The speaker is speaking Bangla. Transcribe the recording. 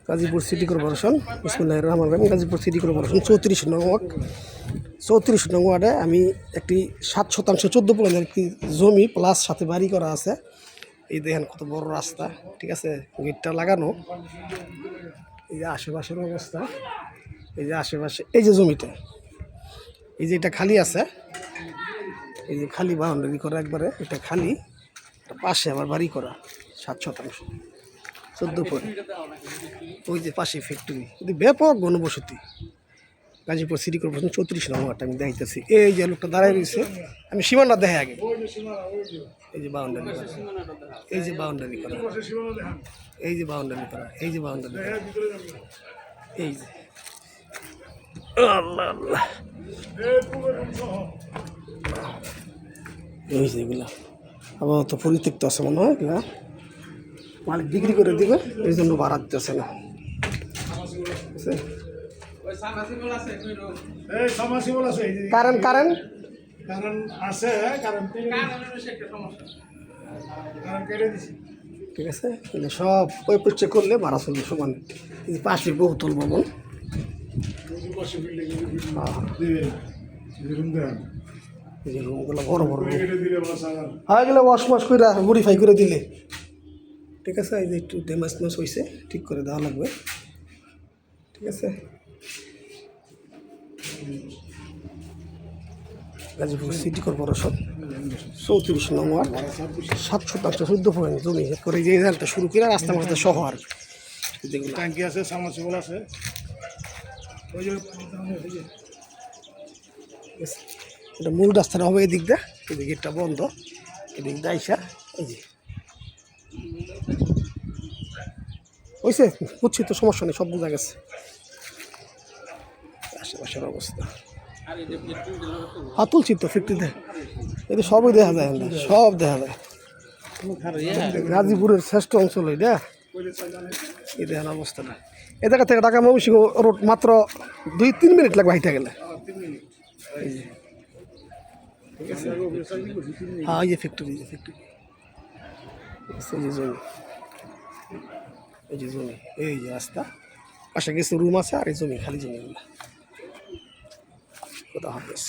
গাজীপুর সিটি কর্পোরেশন, বিসমিল্লাহির রহমানির রহিম। গাজীপুর সিটি কর্পোরেশন 34 নং ওয়ার্ড। 34 নং ওয়ার্ডে আমি একটি 7% 14 প্লটের একটি জমি প্লাস সাথে বাড়ি করা আছে। এই দেখেন কত বড় রাস্তা, ঠিক আছে, গেটটা লাগানো। এই যে আশেপাশের অবস্থা, এই যে আশেপাশে এই যে জমিটা, এই যে এটা খালি আছে, এই যে খালি বাউন্ডারি করা একবারে, এটা খালি, পাশে আবার বাড়ি করা 7% 14 ফুট। ওই যে পাশে ফ্যাক্টরি, কিন্তু ব্যাপক ঘনবসতি। গাজীপুর সিটি কর্পোরেশন 34 নং ওয়ার্ড আমি দেখাইতেছি। এই যে লোকটা দাঁড়ায় রয়েছে, আমি সীমানা দেখে আগে। এই যে বাউন্ডারি করা, এই যে বাউন্ডারি করা, এই যে বাউন্ডারি করা, এই যে বাউন্ডারি করা, এই যে আল্লাহ আল্লাহ, এই যে এগুলা আবার তো পরিত্যক্ত আছে মনে হয়, এগুলা মালিক বিক্রি করে দিবে, এই জন্য ভাড়া দিতেছে না। কারেন্ট কারেন্ট আছে, ঠিক আছে, সব ওই পরিচয় করলে ভাড়া চলবে সমানে। পাশে বহুতল ভবন, রুমগুলো বড় বড়, হ্যাঁ এগুলো ওয়াশ মাস করে মডিফাই করে দিলে, ঠিক আছে। এই যে একটু ড্যামেজ হয়েছে, ঠিক করে দেওয়া লাগবে, ঠিক আছে। গাজীপুর সিটি কর্পোরেশন 34 নং ওয়ার্ড, 7% 14 পয়েন্ট জমি করে যে রেলটা শুরু করে রাস্তা মাঝে সহ আর যেগুলো ট্যাঙ্কি আছে, সাবমার্সিবল আছে। এটা মূল রাস্তাটা হবে এদিক দিয়ে, এদিকে গেটটা বন্ধ, এদিক দিয়ে আইসা এই যে হয়েছে, বুঝছি তো, সমস্যা নেই, সব বোঝা গেছে। আশেপাশের অবস্থা হাত তুলছি তো ফ্যাক্টরিতে, এটা সবই দেখা যায়, সব দেখা যায়। গাজীপুরের শ্রেষ্ঠ অঞ্চল এটা, এই দেখেন অবস্থাটা। এ জায়গা থেকে ঢাকা ময়মনসিংহ রোড মাত্র 2-3 মিনিট লাগবে হাইটা গেলে। এই যে হ্যাঁ, এই যে ফ্যাক্টরি, এই যে ফ্যাক্টরি, এই যে জমি, এই যে জমি, এই যে রাস্তা, পাশে কিছু রুম আছে, আর এই জমি খালি জমিগুলো। খোদা হাফেজ।